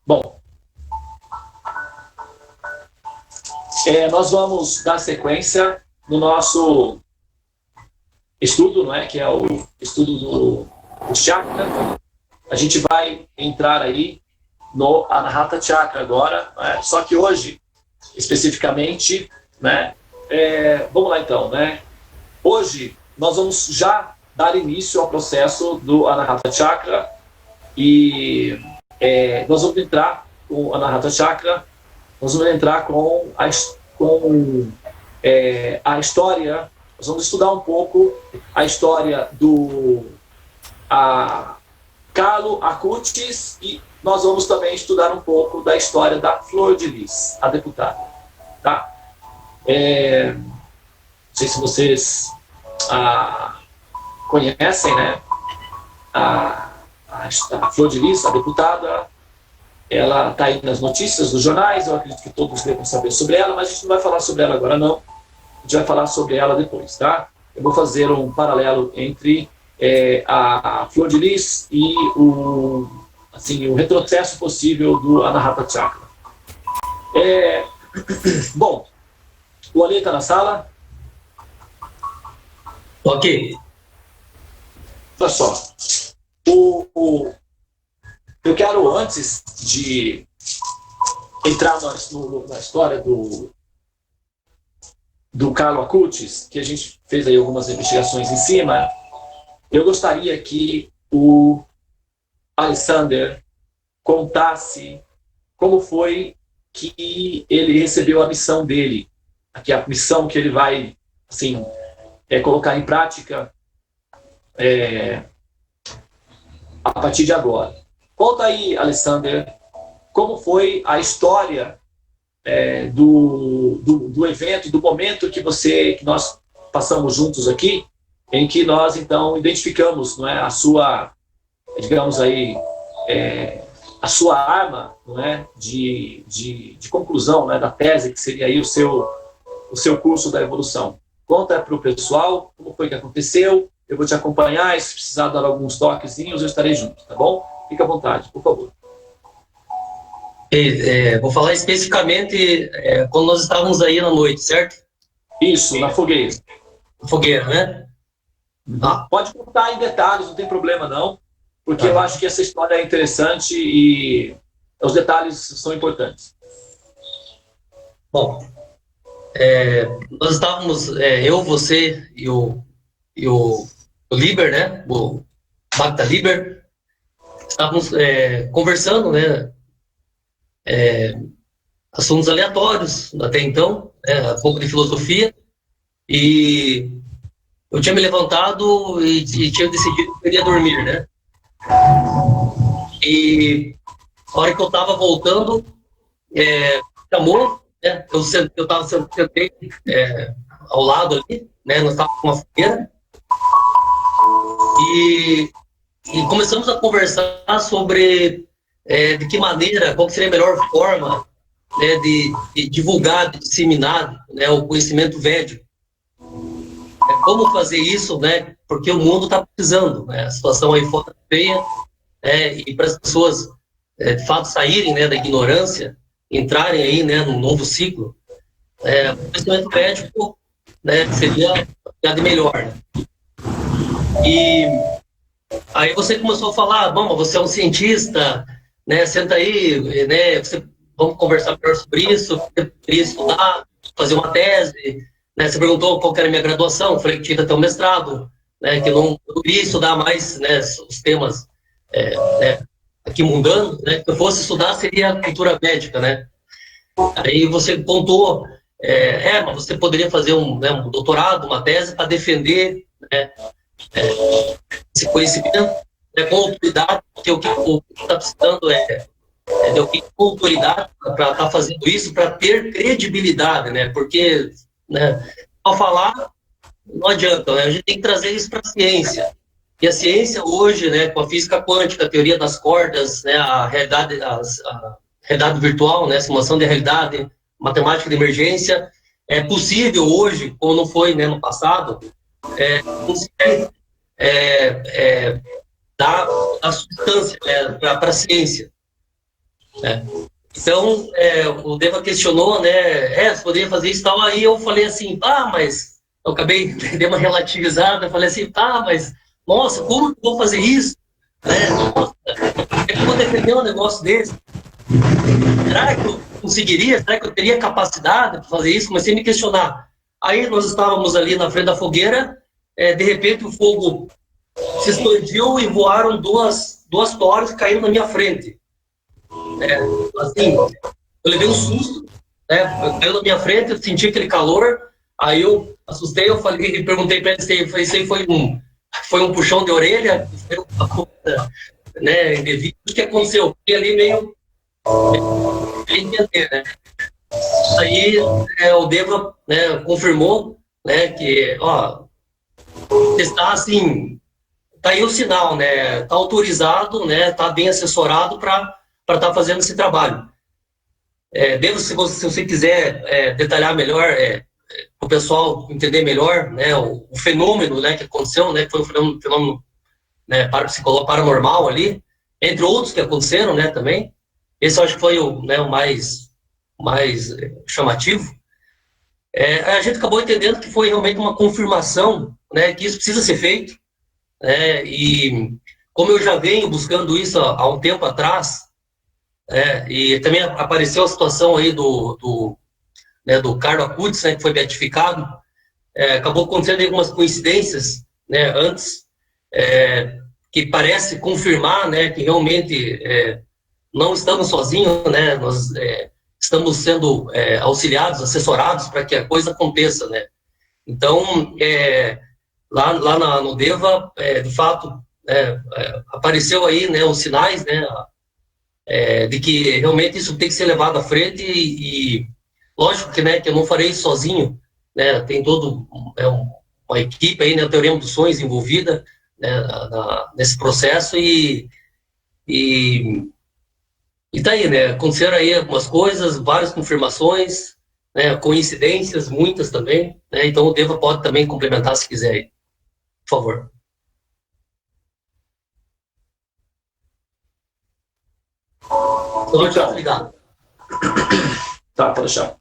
Bom, nós vamos dar sequência no nosso estudo, não é? Que é o estudo do chakra. A gente vai entrar aí no Anahata Chakra agora, né? Só que hoje, especificamente, né? Vamos lá então, né? Hoje nós vamos já dar início ao processo do Anahata Chakra e nós vamos entrar com o Anahata Chakra, nós vamos entrar com a história, nós vamos estudar um pouco a história do Carlo Acutis e nós vamos também estudar um pouco da história da Flor de Lis, a deputada. Tá? Não sei se vocês conhecem, né? A Flor de Lis, a deputada, ela está aí nas notícias dos jornais, eu acredito que todos devem saber sobre ela, mas a gente não vai falar sobre ela agora não, a gente vai falar sobre ela depois, tá? Eu vou fazer um paralelo entre a Flor de Lis e o retrocesso possível do Anahata Chakra. Bom, o Ale está na sala? Ok. Olha só, eu quero, antes de entrar na história do Carlo Acutis, que a gente fez aí algumas investigações em cima, eu gostaria que o Alexander contasse como foi que ele recebeu a missão dele, aqui a missão que ele vai, assim, colocar em prática a partir de agora. Conta aí, Alexander, como foi a história do evento, do momento que nós passamos juntos aqui, em que nós, então, identificamos, não é, a sua, digamos aí, a sua arma, não é, de conclusão, né, da tese, que seria aí o seu curso da evolução. Conta para o pessoal como foi que aconteceu, eu vou te acompanhar, e se precisar dar alguns toquezinhos, eu estarei junto, tá bom? Fica à vontade, por favor. Vou falar especificamente quando nós estávamos aí na noite, certo? Isso, na fogueira. Fogueira, né? Pode contar em detalhes, não tem problema não, porque eu acho que essa história é interessante e os detalhes são importantes. Bom, nós estávamos, eu, você e o Liber, né? O Bhakta Liber, estávamos conversando, né? Assuntos aleatórios até então, um pouco de filosofia, e eu tinha me levantado e tinha decidido que eu iria dormir, né? E a hora que eu estava voltando, chamou, né? Eu sentei ao lado ali, né? Nós estávamos com uma fogueira e começamos a conversar sobre de que maneira, qual seria a melhor forma, né, de divulgar, de disseminar, né, o conhecimento védico. Como fazer isso, né? Porque o mundo está precisando, né? A situação aí fora é feia, e para as pessoas de fato saírem, né, da ignorância, entrarem aí, né, num novo ciclo, o conhecimento médico, né, seria a de melhor. Né? E aí você começou a falar, bom, você é um cientista, né? Senta aí, né? Vamos conversar melhor sobre isso. Eu queria estudar, fazer uma tese. Né? Você perguntou qual que era a minha graduação, eu falei que tinha até um mestrado, né? Que eu não queria estudar mais, né, os temas né, aqui mundanos, né? Se eu fosse estudar, seria a cultura médica, né? Aí você contou, mas você poderia fazer um doutorado, uma tese para defender, né, esse conhecimento, né, com autoridade, porque o que está precisando de alguém com autoridade para estar fazendo isso, para ter credibilidade, né? Porque, né, ao falar, não adianta, né? A gente tem que trazer isso para a ciência. E a ciência hoje, né, com a física quântica, a teoria das cordas, né, a realidade virtual, né, simulação de realidade, matemática de emergência, é possível hoje, como não foi, né, no passado, conseguir dar a substância, né, para a ciência. né? Então, o Deva questionou, né, você poderia fazer isso e tal, aí eu falei assim, mas eu acabei, dei uma relativizada, falei assim, mas, nossa, como que eu vou fazer isso? Né? Nossa, é que eu vou defender um negócio desse? Será que eu conseguiria? Será que eu teria capacidade para fazer isso? Comecei a me questionar. Aí nós estávamos ali na frente da fogueira, de repente o fogo se expandiu e voaram duas toras que caíram na minha frente. Assim, eu levei um susto, né? Caiu na minha frente, eu senti aquele calor, aí eu assustei, eu falei, perguntei para ele se isso foi um puxão de orelha, né? Devido ao que aconteceu, fiquei ali meio entender, né? Aí o Deva, né, confirmou, né, que está assim, tá aí o sinal, né? Tá autorizado, né? Tá bem assessorado para estar fazendo esse trabalho. Devo, se você quiser detalhar melhor, para o pessoal entender melhor, né, o fenômeno, né, que aconteceu, né, que foi um fenômeno, né, parapsicológico, paranormal ali, entre outros que aconteceram, né, também. Esse eu acho que foi o mais chamativo. A gente acabou entendendo que foi realmente uma confirmação, né, que isso precisa ser feito, né, e como eu já venho buscando isso há um tempo atrás, e também apareceu a situação aí do Carlo Acutis, né, que foi beatificado, acabou acontecendo algumas coincidências, né, antes, que parece confirmar, né, que realmente não estamos sozinhos, né, nós estamos sendo auxiliados, assessorados para que a coisa aconteça, né. Então, lá no Deva, de fato, apareceu aí, né, os sinais, né, de que realmente isso tem que ser levado à frente e lógico que, né, que eu não farei isso sozinho, né, tem todo uma equipe aí, né, o Teorema dos Sonhos envolvida, né, nesse processo e tá aí, né, aconteceram aí algumas coisas, várias confirmações, né, coincidências, muitas também, né, então o Deva pode também complementar se quiser aí, por favor. Então, ligado. Tá, pode deixar.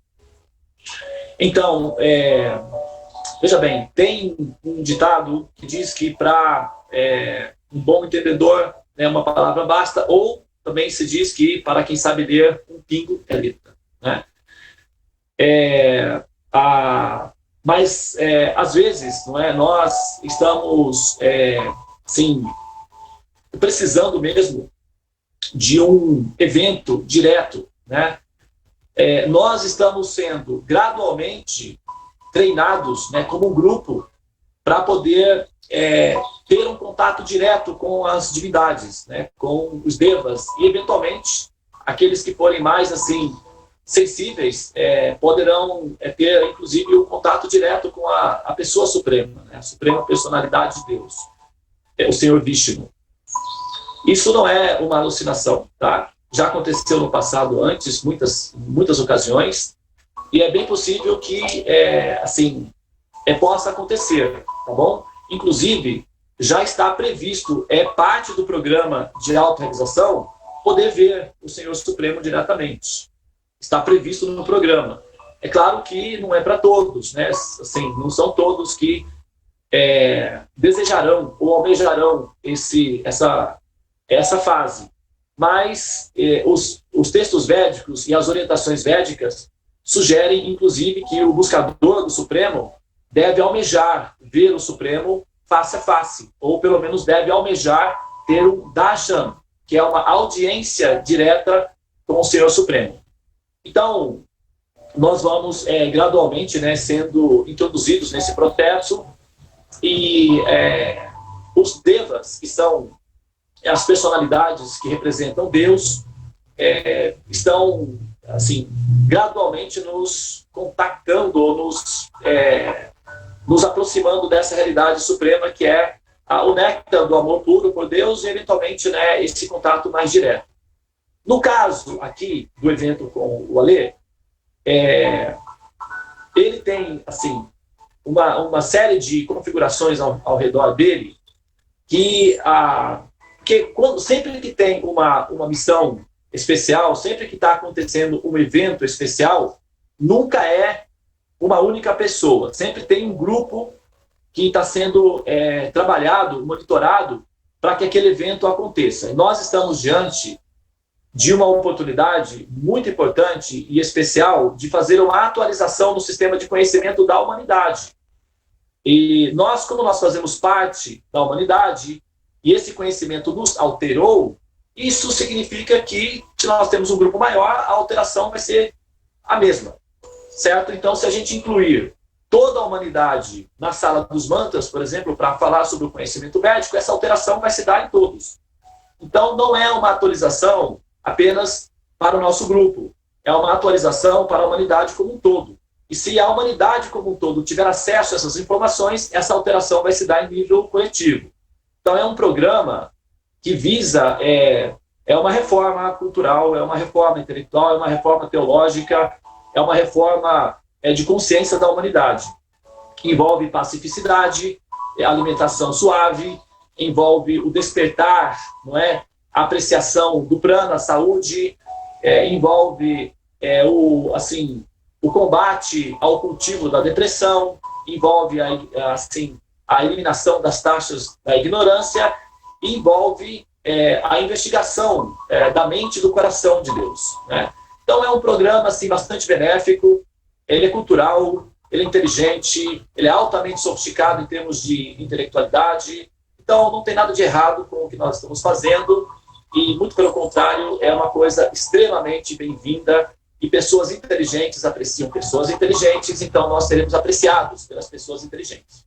Então, veja bem, tem um ditado que diz que para um bom entendedor, né, uma palavra basta, ou também se diz que para quem sabe ler, um pingo é letra, né? Mas às vezes, não é, nós estamos assim, precisando mesmo de um evento direto, né? Nós estamos sendo gradualmente treinados, né, como um grupo para poder ter um contato direto com as divindades, né, com os devas e eventualmente aqueles que forem mais assim sensíveis poderão ter inclusive um contato direto com a pessoa suprema, né, a suprema personalidade de Deus, o Senhor Vishnu. Isso não é uma alucinação, tá? Já aconteceu no passado antes, muitas ocasiões, e é bem possível que assim possa acontecer, tá bom? Inclusive, já está previsto, parte do programa de autorrealização, poder ver o Senhor Supremo diretamente. Está previsto no programa. É claro que não é para todos, né? Assim, não são todos que desejarão ou almejarão essa fase. Mas os textos védicos e as orientações védicas sugerem, inclusive, que o buscador do Supremo deve almejar ver o Supremo face a face, ou pelo menos deve almejar ter um darshan, que é uma audiência direta com o Senhor Supremo. Então, nós vamos gradualmente, né, sendo introduzidos nesse processo e os devas, que são as personalidades que representam Deus, estão assim gradualmente nos contactando ou nos aproximando dessa realidade suprema que é o néctar do amor puro por Deus e eventualmente, né, esse contato mais direto. No caso aqui do evento com o Alê, ele tem assim uma série de configurações ao redor dele que sempre que tem uma missão especial, sempre que está acontecendo um evento especial, nunca é uma única pessoa. Sempre tem um grupo que está sendo trabalhado, monitorado, para que aquele evento aconteça. E nós estamos diante de uma oportunidade muito importante e especial de fazer uma atualização no sistema de conhecimento da humanidade. E nós, como nós fazemos parte da humanidade, e esse conhecimento nos alterou, isso significa que, se nós temos um grupo maior, a alteração vai ser a mesma, certo? Então, se a gente incluir toda a humanidade na sala dos mantras, por exemplo, para falar sobre o conhecimento védico, essa alteração vai se dar em todos. Então, não é uma atualização apenas para o nosso grupo, é uma atualização para a humanidade como um todo. E se a humanidade como um todo tiver acesso a essas informações, essa alteração vai se dar em nível coletivo. Então, é um programa que visa uma reforma cultural, é uma reforma intelectual, é uma reforma teológica, é uma reforma de consciência da humanidade, que envolve pacificidade, alimentação suave, envolve o despertar, não é? A apreciação do prana, a saúde, envolve o combate ao cultivo da depressão, envolve a eliminação das taxas da ignorância, e envolve a investigação da mente e do coração de Deus, né? Então é um programa assim, bastante benéfico, ele é cultural, ele é inteligente, ele é altamente sofisticado em termos de intelectualidade, então não tem nada de errado com o que nós estamos fazendo, e muito pelo contrário, é uma coisa extremamente bem-vinda, e pessoas inteligentes apreciam pessoas inteligentes, então nós seremos apreciados pelas pessoas inteligentes.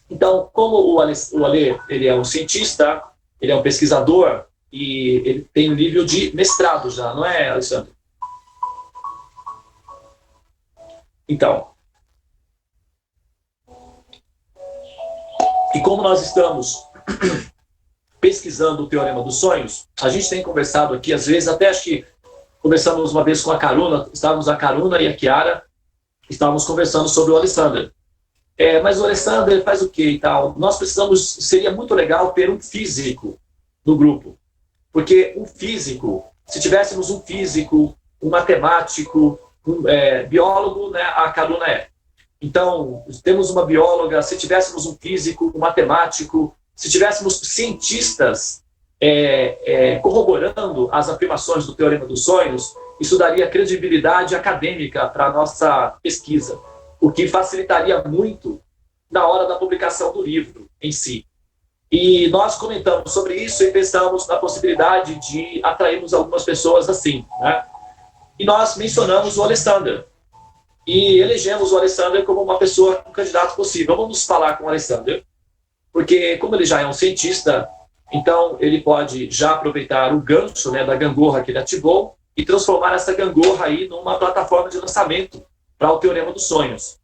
Então, como o Alê, ele é um cientista, ele é um pesquisador, e ele tem um nível de mestrado já, não é, Alessandro? Então, e como nós estamos pesquisando o Teorema dos Sonhos, a gente tem conversado aqui, às vezes, até acho que conversamos uma vez com a Karuna, estávamos a Karuna e a Chiara, estávamos conversando sobre o Alessandro. Mas o Alessandro faz o quê e tal? Nós precisamos, seria muito legal ter um físico no grupo, porque um físico, se tivéssemos um físico, um matemático, um biólogo, né, a Karuna é. Então, temos uma bióloga, se tivéssemos um físico, um matemático, se tivéssemos cientistas corroborando as afirmações do Teorema dos Sonhos, isso daria credibilidade acadêmica para a nossa pesquisa, o que facilitaria muito na hora da publicação do livro em si. E nós comentamos sobre isso e pensamos na possibilidade de atrairmos algumas pessoas assim, né? E nós mencionamos o Alessandro. E elegemos o Alessandro como uma pessoa, um candidato possível. Vamos falar com o Alessandro, porque como ele já é um cientista, então ele pode já aproveitar o gancho, né, da gangorra que ele ativou e transformar essa gangorra aí numa plataforma de lançamento para o Teorema dos Sonhos.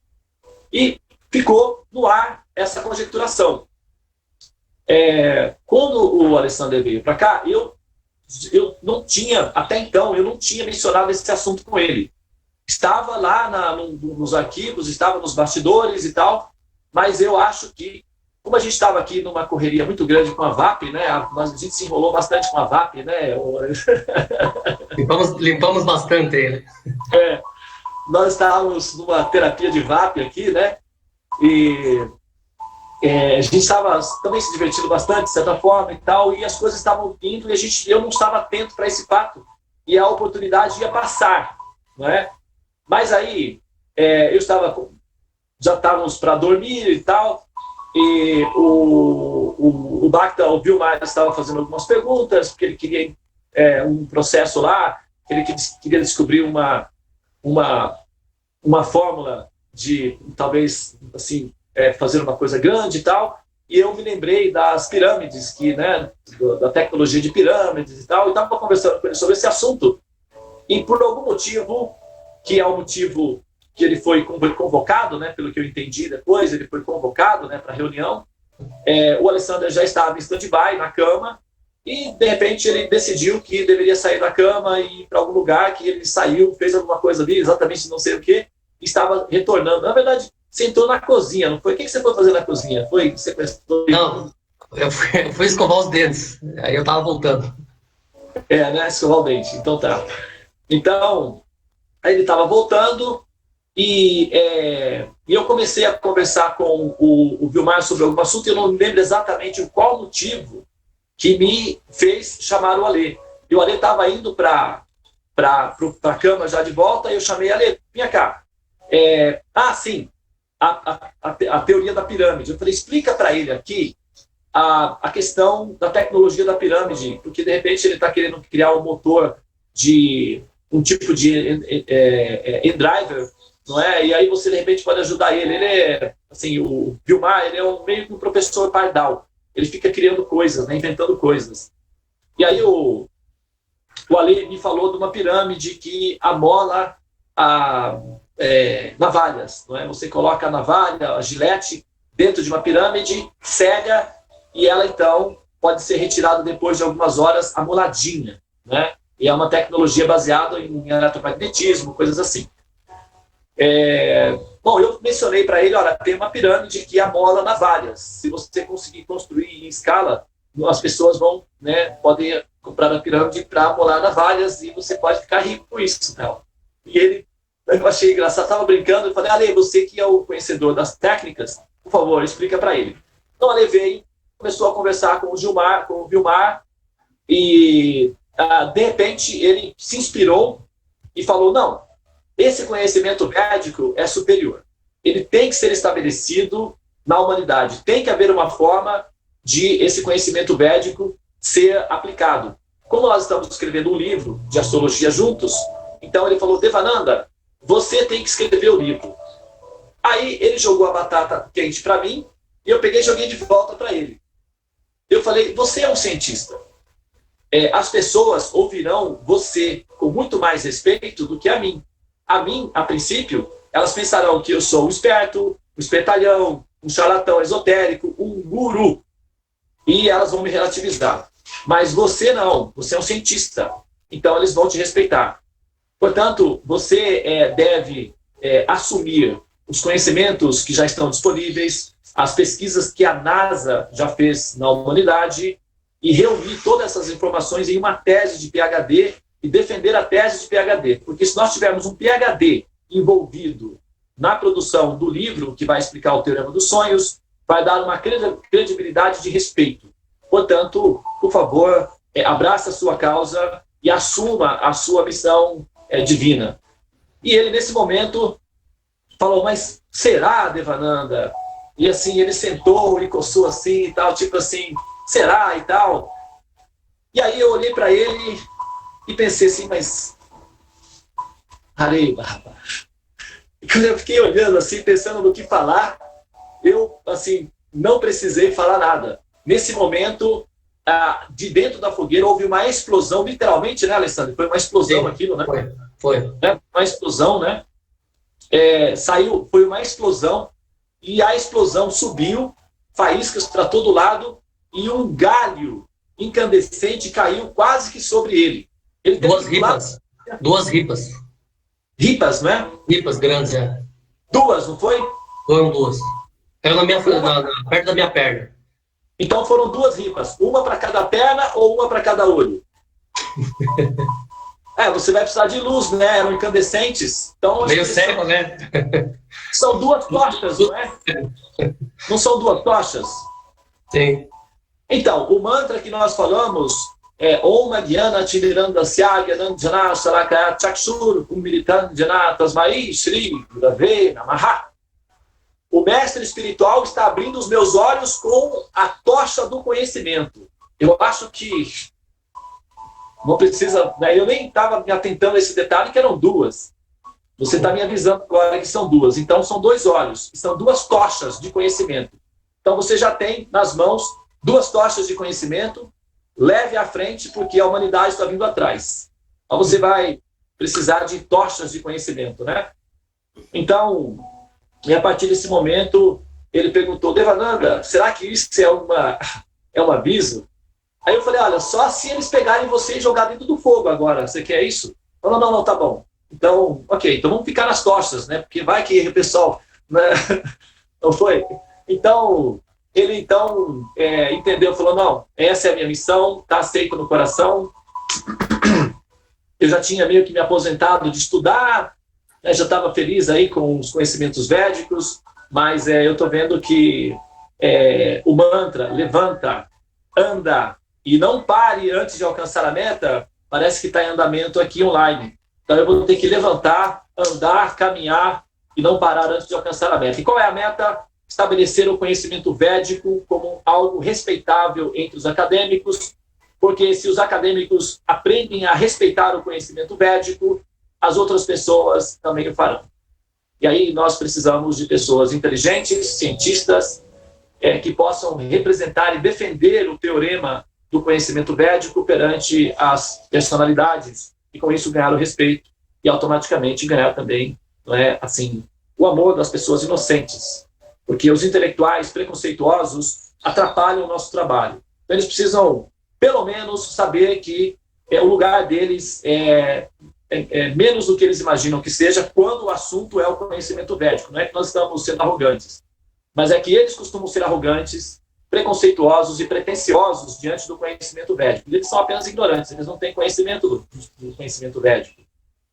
E ficou no ar essa conjecturação. Quando o Alessandro veio para cá, eu não tinha, até então, eu não tinha mencionado esse assunto com ele. Estava lá nos arquivos, estava nos bastidores e tal, mas eu acho que, como a gente estava aqui numa correria muito grande com a VAP, né, a gente se enrolou bastante com a VAP, né? Limpamos bastante ele. Nós estávamos numa terapia de VAP aqui, né? E a gente estava também se divertindo bastante, de certa forma, e tal, e as coisas estavam indo, e eu não estava atento para esse fato, e a oportunidade ia passar, não é? Mas aí, já estávamos para dormir e tal, e o Bhakta, o Vilmar, estava fazendo algumas perguntas, porque ele queria um processo lá, ele queria descobrir uma fórmula de, talvez, assim, fazer uma coisa grande e tal, e eu me lembrei das pirâmides, né, da tecnologia de pirâmides e tal, e estava conversando com ele sobre esse assunto, e por algum motivo, que é o motivo que ele foi convocado, né, pelo que eu entendi depois, ele foi convocado, né, para a reunião, o Alessandro já estava em stand-by na cama, e de repente ele decidiu que deveria sair da cama e ir para algum lugar, que ele saiu, fez alguma coisa ali, exatamente não sei o que, estava retornando. Na verdade, sentou na cozinha, não foi? O que você foi fazer na cozinha? Foi sequestrou? Não, eu fui escovar os dedos, aí eu estava voltando. Né? Escovar o dente. Então tá. Então, aí ele estava voltando e eu comecei a conversar com o Vilmar sobre algum assunto e eu não lembro exatamente qual motivo que me fez chamar o Alê. E o Alê estava indo para a cama já de volta e eu chamei Alê, vem cá. Sim, a teoria da pirâmide. Eu falei, explica para ele aqui a questão da tecnologia da pirâmide, porque de repente ele está querendo criar um motor de um tipo de e-driver, não é? E aí você de repente pode ajudar ele. Ele é, assim, o Vilmar, ele é meio que um professor pardal. Ele fica criando coisas, né, inventando coisas. E aí o Ale me falou de uma pirâmide que amola navalhas, não é? Você coloca a navalha, a gilete, dentro de uma pirâmide, cega, e ela então pode ser retirada depois de algumas horas amoladinha, né? E é uma tecnologia baseada em eletromagnetismo, coisas assim. Bom, eu mencionei para ele, olha, tem uma pirâmide que amola navalhas. Se você conseguir construir em escala, as pessoas vão, né, podem comprar a pirâmide para amolar navalhas e você pode ficar rico com isso. Então. E eu achei engraçado, estava brincando, eu falei, Ale, você que é o conhecedor das técnicas, por favor, explica para ele. Então, Ale veio, começou a conversar com o Vilmar, e de repente ele se inspirou e falou, não, esse conhecimento médico é superior. Ele tem que ser estabelecido na humanidade. Tem que haver uma forma de esse conhecimento médico ser aplicado. Como nós estamos escrevendo um livro de astrologia juntos, então ele falou, Devananda, você tem que escrever o livro. Aí ele jogou a batata quente para mim e eu peguei e joguei de volta para ele. Eu falei, você é um cientista. As pessoas ouvirão você com muito mais respeito do que a mim. A mim, a princípio, elas pensarão que eu sou um esperto, um espertalhão, um charlatão esotérico, um guru. E elas vão me relativizar. Mas você não, você é um cientista. Então eles vão te respeitar. Portanto, você deve assumir os conhecimentos que já estão disponíveis, as pesquisas que a NASA já fez na humanidade e reunir todas essas informações em uma tese de PhD e defender a tese de PhD. Porque se nós tivermos um PhD envolvido na produção do livro, que vai explicar o Teorema dos Sonhos, vai dar uma credibilidade de respeito. Portanto, por favor, abraça a sua causa e assuma a sua missão divina. E ele, nesse momento, falou, mas será, Devananda? E assim, ele sentou e coçou assim e tal, tipo assim, será e tal? E aí eu olhei para ele e pensei assim, mas... Areiba, rapaz. E quando eu fiquei olhando assim, pensando no que falar, eu, assim, não precisei falar nada. Nesse momento, de dentro da fogueira, houve uma explosão, literalmente, né, Alessandro? Foi uma explosão. Sim, aquilo, né? Foi. Uma explosão, né? Foi uma explosão, e a explosão subiu, faíscas para todo lado, e um galho incandescente caiu quase que sobre ele. Duas ripas. Ripas, né? Ripas grandes, Duas, não foi? Foram duas. Era perto da minha perna. Então foram duas ripas. Uma para cada perna ou uma para cada olho? Você vai precisar de luz, né? Eram incandescentes. Então, meio cego, né? São duas tochas, não é? Não são duas tochas? Sim. Então, o mantra que nós falamos é Om Madhyana Chidirandasya Gyananjana Salakaya Chakshur Kumiritanjana Tasmai Shri Gurave Namaha. O mestre espiritual está abrindo os meus olhos com a tocha do conhecimento. Eu acho que não precisa... Né? Eu nem estava me atentando a esse detalhe, que eram duas. Você está me avisando agora que são duas. Então, são dois olhos. São duas tochas de conhecimento. Então, você já tem nas mãos duas tochas de conhecimento. Leve à frente, porque a humanidade está vindo atrás. Então, você vai precisar de tochas de conhecimento, né? Então, e a partir desse momento, ele perguntou, Devananda, será que isso é um aviso? Aí eu falei, olha, só se eles pegarem você e jogar dentro do fogo agora. Você quer isso? Não, tá bom. Então, ok, então vamos ficar nas tochas, né? Porque vai que o pessoal... Né? Não foi? Então, ele entendeu, falou, não, essa é a minha missão, está aceito no coração, eu já tinha meio que me aposentado de estudar, né, já estava feliz aí com os conhecimentos védicos, mas eu estou vendo que o mantra, levanta, anda e não pare antes de alcançar a meta, parece que está em andamento aqui online. Então eu vou ter que levantar, andar, caminhar e não parar antes de alcançar a meta. E qual é a meta? Estabelecer o conhecimento védico como algo respeitável entre os acadêmicos, porque se os acadêmicos aprendem a respeitar o conhecimento védico, as outras pessoas também o farão. E aí nós precisamos de pessoas inteligentes, cientistas, que possam representar e defender o teorema do conhecimento védico perante as personalidades, e com isso ganhar o respeito e automaticamente ganhar também, não é, assim, o amor das pessoas inocentes, porque os intelectuais preconceituosos atrapalham o nosso trabalho. Então eles precisam, pelo menos, saber que o lugar deles é menos do que eles imaginam que seja quando o assunto é o conhecimento védico. Não é que nós estamos sendo arrogantes, mas é que eles costumam ser arrogantes, preconceituosos e pretensiosos diante do conhecimento védico. Eles são apenas ignorantes, eles não têm conhecimento do conhecimento védico.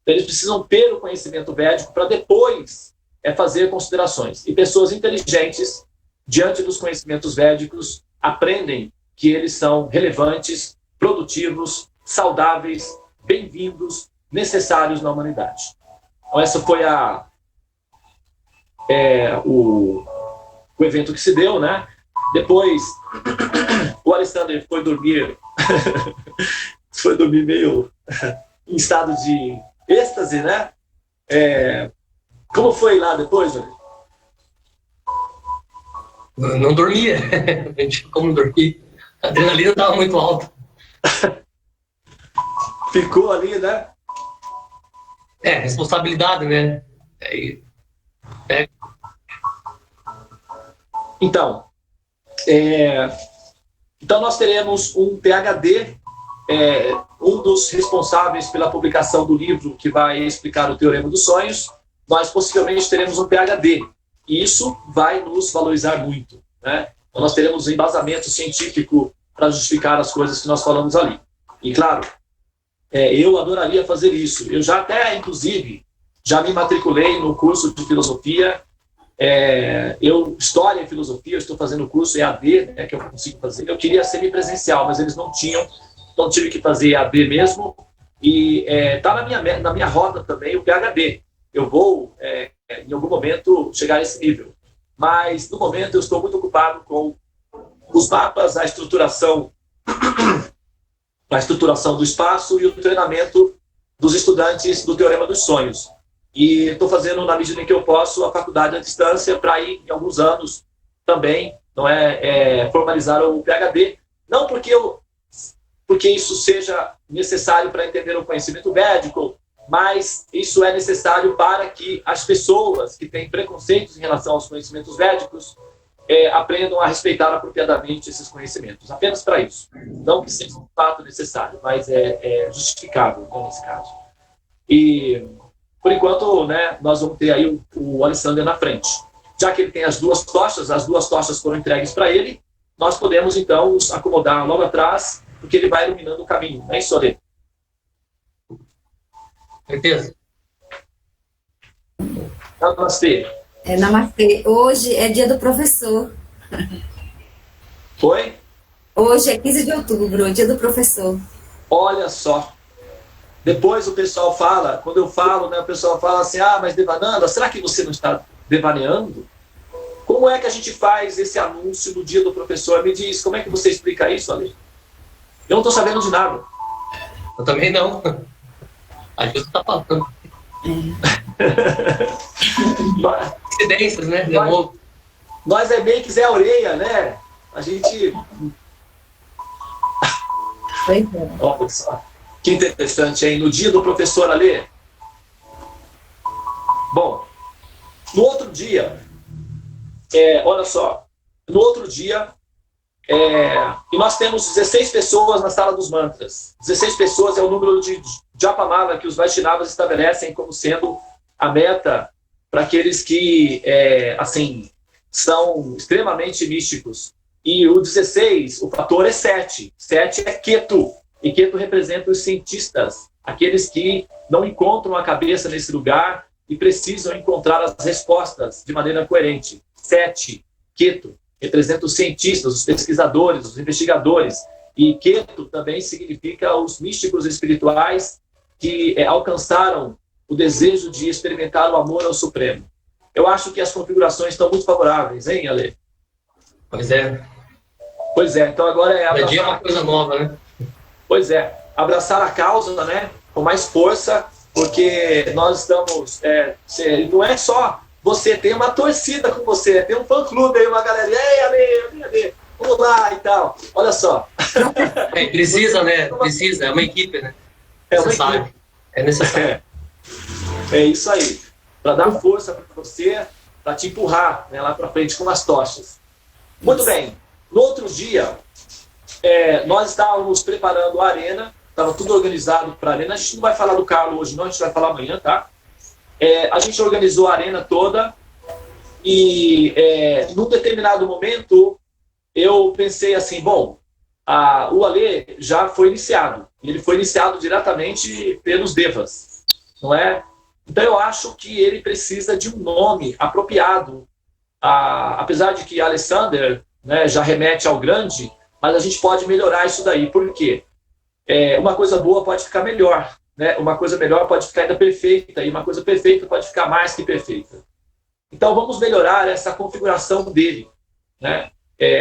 Então, eles precisam ter o conhecimento védico para depois fazer considerações. E pessoas inteligentes, diante dos conhecimentos védicos, aprendem que eles são relevantes, produtivos, saudáveis, bem-vindos, necessários na humanidade. Então, essa foi o evento que se deu, né? Depois, o Alexander foi dormir, meio em estado de êxtase, né? Como foi lá depois, Júlio? Não dormia. Como dormir? A adrenalina estava muito alta. Ficou ali, né? Responsabilidade, né? Então, nós teremos um PhD, um dos responsáveis pela publicação do livro que vai explicar o Teorema dos Sonhos. Nós possivelmente teremos um PhD, e isso vai nos valorizar muito, né? Então, nós teremos um embasamento científico para justificar as coisas que nós falamos ali. E, claro, eu adoraria fazer isso. Eu já até, inclusive, já me matriculei no curso de filosofia. História e filosofia, eu estou fazendo o curso EAD, que eu consigo fazer. Eu queria semipresencial, mas eles não tinham, então tive que fazer EAD mesmo. E está na minha rota também o PhD. Eu vou, em algum momento, chegar a esse nível. Mas, no momento, eu estou muito ocupado com os mapas, a estruturação do espaço e o treinamento dos estudantes do Teorema dos Sonhos. E estou fazendo, na medida em que eu posso, a faculdade à distância para ir, em alguns anos, também formalizar o PhD. Não porque isso seja necessário para entender o conhecimento védico, mas isso é necessário para que as pessoas que têm preconceitos em relação aos conhecimentos védicos aprendam a respeitar apropriadamente esses conhecimentos. Apenas para isso. Não que seja um fato necessário, mas é justificável, nesse caso. E, por enquanto, né, nós vamos ter aí o Alexander na frente. Já que ele tem as duas tochas foram entregues para ele, nós podemos, então, nos acomodar logo atrás, porque ele vai iluminando o caminho. Não é isso, Ale? Certeza. Namastê. Namastê. Hoje é dia do professor. Foi? Hoje é 15 de outubro, dia do professor. Olha só. Depois o pessoal fala, quando eu falo, né, o pessoal fala assim, mas Devananda, será que você não está devaneando? Como é que a gente faz esse anúncio do dia do professor? Me diz, como é que você explica isso, Ale? Eu não estou sabendo de nada. Eu também não. A gente está falando. Incidências, né? Nós é bem que Zé Orelha, né? A gente... Olha só. Que interessante, hein? No dia do professor Ale. Bom, no outro dia, olha só, no outro dia, e nós temos 16 pessoas na sala dos mantras. 16 pessoas é o número de Japamala que os Vaishnavas estabelecem como sendo a meta para aqueles que, assim, são extremamente místicos. E o 16, o fator é 7. 7 é Ketu. E Keto representa os cientistas, aqueles que não encontram a cabeça nesse lugar e precisam encontrar as respostas de maneira coerente. 7, Keto, representa os cientistas, os pesquisadores, os investigadores. E Keto também significa os místicos espirituais que alcançaram o desejo de experimentar o amor ao Supremo. Eu acho que as configurações estão muito favoráveis, hein, Ale? Pois é. Pois é, então agora é abraçar... dia é uma coisa nova, né? Pois é, abraçar a causa, né, com mais força, porque nós estamos... não é só você, tem uma torcida com você, tem um fã-clube aí, uma galera, ei, Ale, vamos lá e tal. Olha só. Precisa, né? Precisa, é uma equipe, né? Necessário. É necessário. É isso aí. Para dar força para você, para te empurrar, né, lá para frente com as tochas. Muito bem. No outro dia, nós estávamos preparando a arena, estava tudo organizado para a arena. A gente não vai falar do Carlos hoje, não, a gente vai falar amanhã, tá? A gente organizou a arena toda e, num determinado momento, eu pensei assim, bom, o Ale já foi iniciado. Ele foi iniciado diretamente pelos Devas, não é? Então eu acho que ele precisa de um nome apropriado. Apesar de que Alexander, né, já remete ao grande, mas a gente pode melhorar isso daí. Por quê? Uma coisa boa pode ficar melhor, né? Uma coisa melhor pode ficar ainda perfeita, e uma coisa perfeita pode ficar mais que perfeita. Então vamos melhorar essa configuração dele, né?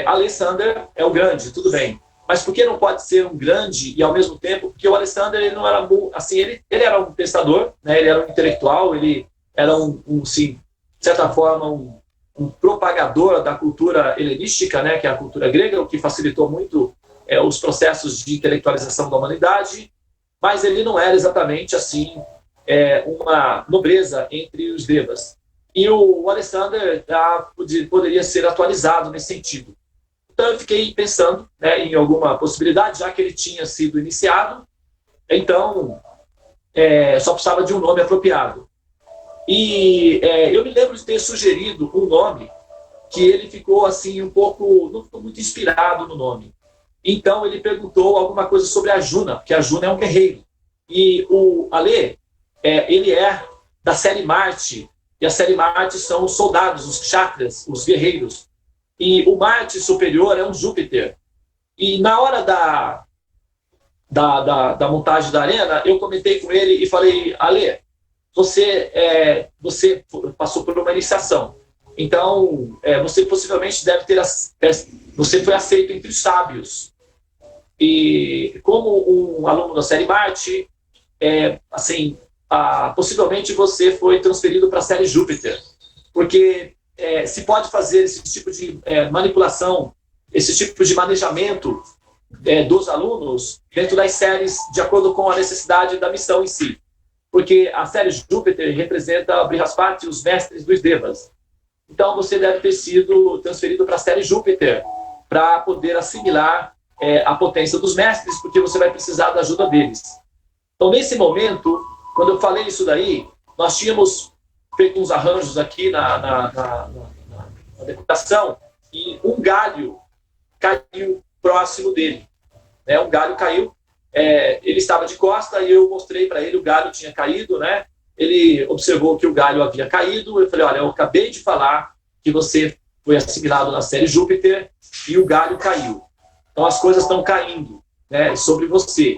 Alexander é o grande, tudo bem. Mas por que não pode ser um grande e ao mesmo tempo? Porque o Alexander, ele não era assim, ele era um pensador, né? Ele era um intelectual, ele era sim, de certa forma, um propagador da cultura helenística, né? Que é a cultura grega, o que facilitou muito os processos de intelectualização da humanidade, mas ele não era exatamente assim uma nobreza entre os devas. E o Alexander poderia ser atualizado nesse sentido. Então eu fiquei pensando, né, em alguma possibilidade, já que ele tinha sido iniciado, então só precisava de um nome apropriado. E eu me lembro de ter sugerido um nome que ele ficou assim não ficou muito inspirado no nome. Então ele perguntou alguma coisa sobre a Juna, porque a Juna é um guerreiro. E o Ale, ele é da série Marte, e a série Marte são os soldados, os chakras, os guerreiros. E o Marte superior é um Júpiter. E na hora da montagem da arena, eu comentei com ele e falei, Ale, você passou por uma iniciação. Então, você possivelmente deve ter... você foi aceito entre os sábios. E como um aluno da série Marte, possivelmente você foi transferido para a série Júpiter. Porque... se pode fazer esse tipo de manipulação, esse tipo de manejamento dos alunos dentro das séries de acordo com a necessidade da missão em si. Porque a série Júpiter representa Brihaspati, os mestres dos Devas. Então você deve ter sido transferido para a série Júpiter para poder assimilar a potência dos mestres, porque você vai precisar da ajuda deles. Então nesse momento, quando eu falei isso daí, nós tínhamos feito uns arranjos aqui na decoração, e um galho caiu próximo dele. Né? Um galho caiu, ele estava de costa, e eu mostrei para ele, o galho tinha caído, né? Ele observou que o galho havia caído, eu falei, olha, eu acabei de falar que você foi assimilado na série Júpiter, e o galho caiu. Então as coisas estão caindo, né, sobre você.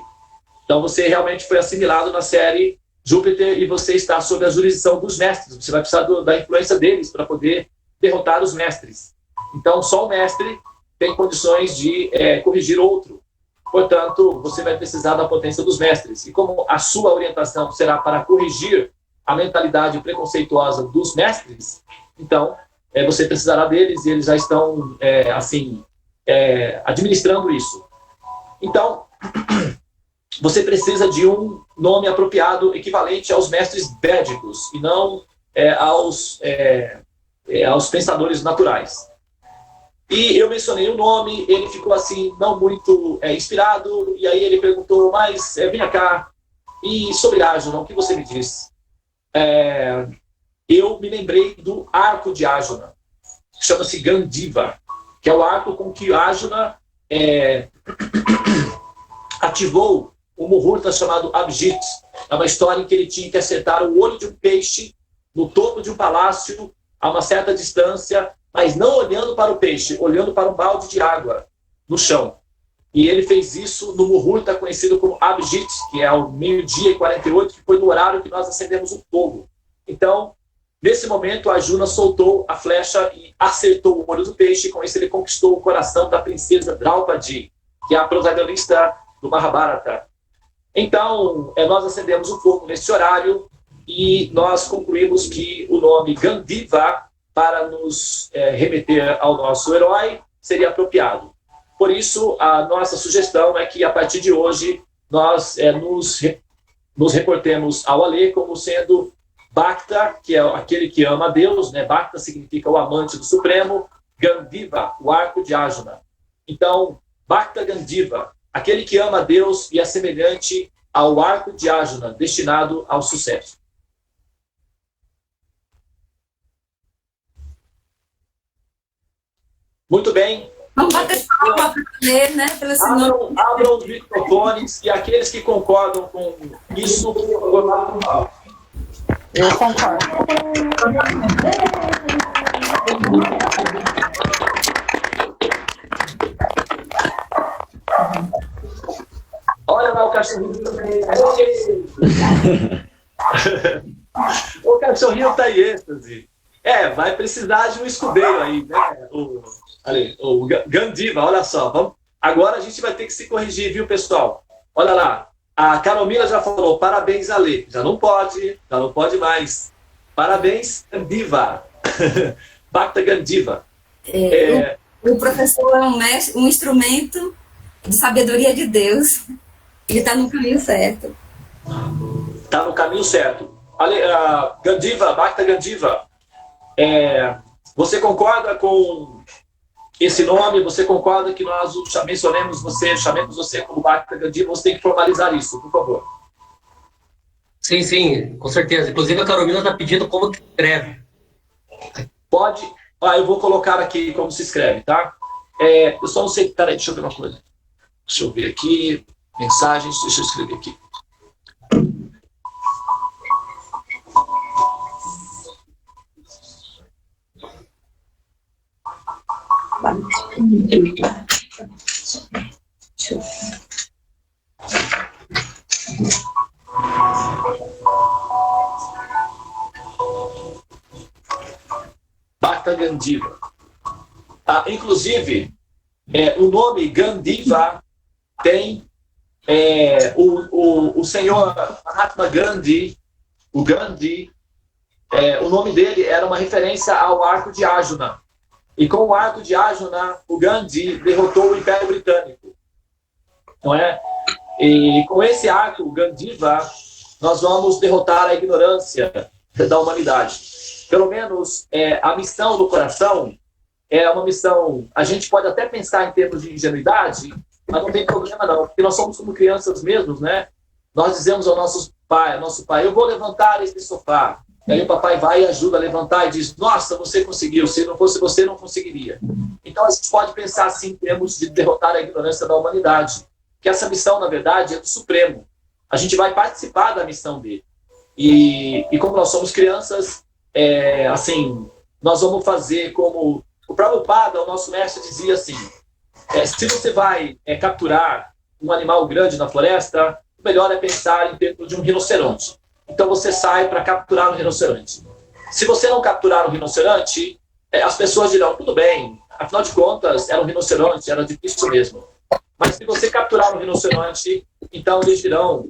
Então você realmente foi assimilado na série Júpiter e você está sob a jurisdição dos mestres. Você vai precisar da influência deles para poder derrotar os mestres. Então, só o mestre tem condições de corrigir outro. Portanto, você vai precisar da potência dos mestres. E como a sua orientação será para corrigir a mentalidade preconceituosa dos mestres, então, você precisará deles e eles já estão, administrando isso. Então... você precisa de um nome apropriado equivalente aos mestres védicos e não aos pensadores naturais. E eu mencionei o nome, ele ficou assim, não muito inspirado, e aí ele perguntou, mas vem cá, e sobre Arjuna, o que você me diz? Eu me lembrei do arco de Arjuna, que chama-se Gandiva, que é o arco com que Arjuna ativou um Muhurta chamado Abhijit. É uma história em que ele tinha que acertar o olho de um peixe no topo de um palácio, a uma certa distância, mas não olhando para o peixe, olhando para um balde de água no chão. E ele fez isso no Muhurta conhecido como Abhijit, que é ao 12h48, que foi no horário que nós acendemos o fogo. Então, nesse momento, Arjuna soltou a flecha e acertou o olho do peixe, e com isso ele conquistou o coração da princesa Draupadi, que é a protagonista do Mahabharata. Então, nós acendemos o fogo nesse horário e nós concluímos que o nome Gandiva, para nos remeter ao nosso herói, seria apropriado. Por isso, a nossa sugestão é que, a partir de hoje, nós nos reportemos ao Alê como sendo Bhakta, que é aquele que ama a Deus, né? Bhakta significa o amante do Supremo, Gandiva, o arco de Arjuna. Então, Bhakta Gandiva, aquele que ama a Deus e é semelhante ao arco de Arjuna, destinado ao sucesso. Muito bem. Vamos bater palma para ver, né? Pelo esse nome. Abram os microfones e aqueles que concordam com isso, Eu concordo. Olha lá o cachorrinho também. O cachorrinho está em êxtase. Vai precisar de um escudeiro aí, né? O Gandiva, olha só. Agora a gente vai ter que se corrigir, viu, pessoal? Olha lá. A Carolina já falou, parabéns, Ale. Já não pode mais. Parabéns, Gandiva. Bhakta Gandiva. O professor é um instrumento de sabedoria de Deus. Ele está no caminho certo. Está no caminho certo. Gandiva, Bhakta Gandiva. Você concorda com esse nome? Você concorda que nós chamemos você como Bhakta Gandiva? Você tem que formalizar isso, por favor. Sim, com certeza. Inclusive a Carolina está pedindo como que escreve. Pode. Eu vou colocar aqui como se escreve, tá? Eu só não sei. Peraí, deixa eu ver uma coisa. Deixa eu ver aqui. Mensagens, deixa eu escrever aqui. Bhakta Gandiva. Inclusive, o nome Gandiva tem o senhor Mahatma Gandhi, o Gandhi, o nome dele era uma referência ao arco de Arjuna. E com o arco de Arjuna, o Gandhi derrotou o Império Britânico. Não é? E com esse arco, o Gandiva, nós vamos derrotar a ignorância da humanidade. Pelo menos a missão do coração é uma missão... A gente pode até pensar em termos de ingenuidade, mas não tem problema não, porque nós somos como crianças mesmos, né? Nós dizemos ao nosso pai, eu vou levantar esse sofá. E aí o papai vai e ajuda a levantar e diz, nossa, você conseguiu, se não fosse você, não conseguiria. Então a gente pode pensar assim em termos de derrotar a ignorância da humanidade, que essa missão, na verdade, é do Supremo. A gente vai participar da missão dele. E como nós somos crianças, nós vamos fazer como... O Prabhupada, o nosso mestre, dizia assim, se você vai capturar um animal grande na floresta, o melhor é pensar em termos de um rinoceronte. Então você sai para capturar um rinoceronte. Se você não capturar um rinoceronte, as pessoas dirão, tudo bem, afinal de contas, era um rinoceronte, era difícil mesmo. Mas se você capturar um rinoceronte, então eles dirão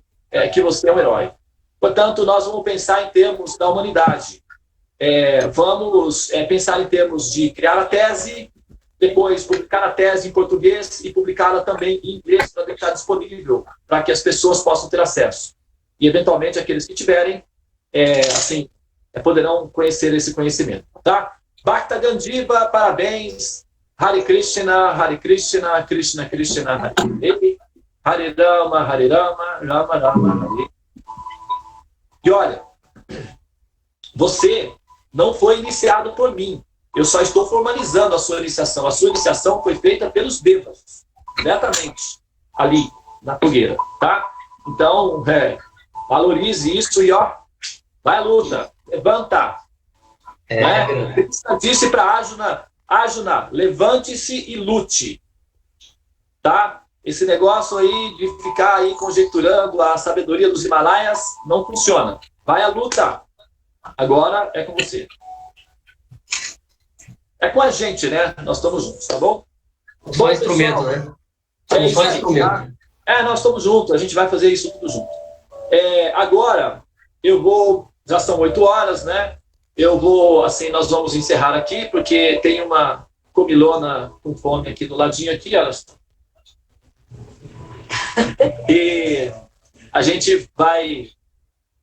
que você é um herói. Portanto, nós vamos pensar em termos da humanidade. Vamos pensar em termos de criar a tese, depois publicar a tese em português e publicá-la também em inglês para deixar disponível, para que as pessoas possam ter acesso. E, eventualmente, aqueles que tiverem, poderão conhecer esse conhecimento. Tá? Bhakta Gandiva, parabéns. Hare Krishna, Krishna Krishna, Hare Hare. Hare Rama, Rama Rama, Hare. E olha, você não foi iniciado por mim. Eu só estou formalizando a sua iniciação. A sua iniciação foi feita pelos devas, diretamente, ali. na fogueira, tá? Então, valorize isso e, ó, vai à luta, levanta. Né? Disse para Arjuna, levante-se e lute. Tá? Esse negócio aí de ficar aí conjecturando a sabedoria dos Himalaias não funciona. Vai à luta. Agora é com você. É com a gente, né? Nós estamos juntos, tá bom? Só instrumento, né? É só instrumento. Tá? Nós estamos juntos, a gente vai fazer isso tudo junto. Agora, já são 8 horas, né? Nós vamos encerrar aqui, porque tem uma comilona com fome aqui do ladinho aqui, olha só. E a gente vai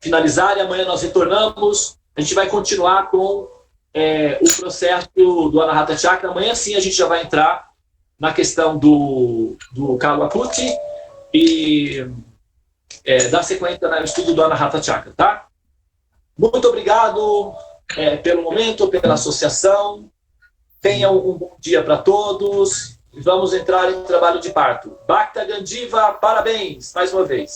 finalizar e amanhã nós retornamos. A gente vai continuar com o processo do Anahata Chakra. Amanhã sim a gente já vai entrar na questão do Kawaputi e dar sequência no estudo do Anahata Chakra, tá? Muito obrigado pelo momento, pela associação. Tenham um bom dia para todos. Vamos entrar em trabalho de parto. Bhakta Gandiva, parabéns mais uma vez.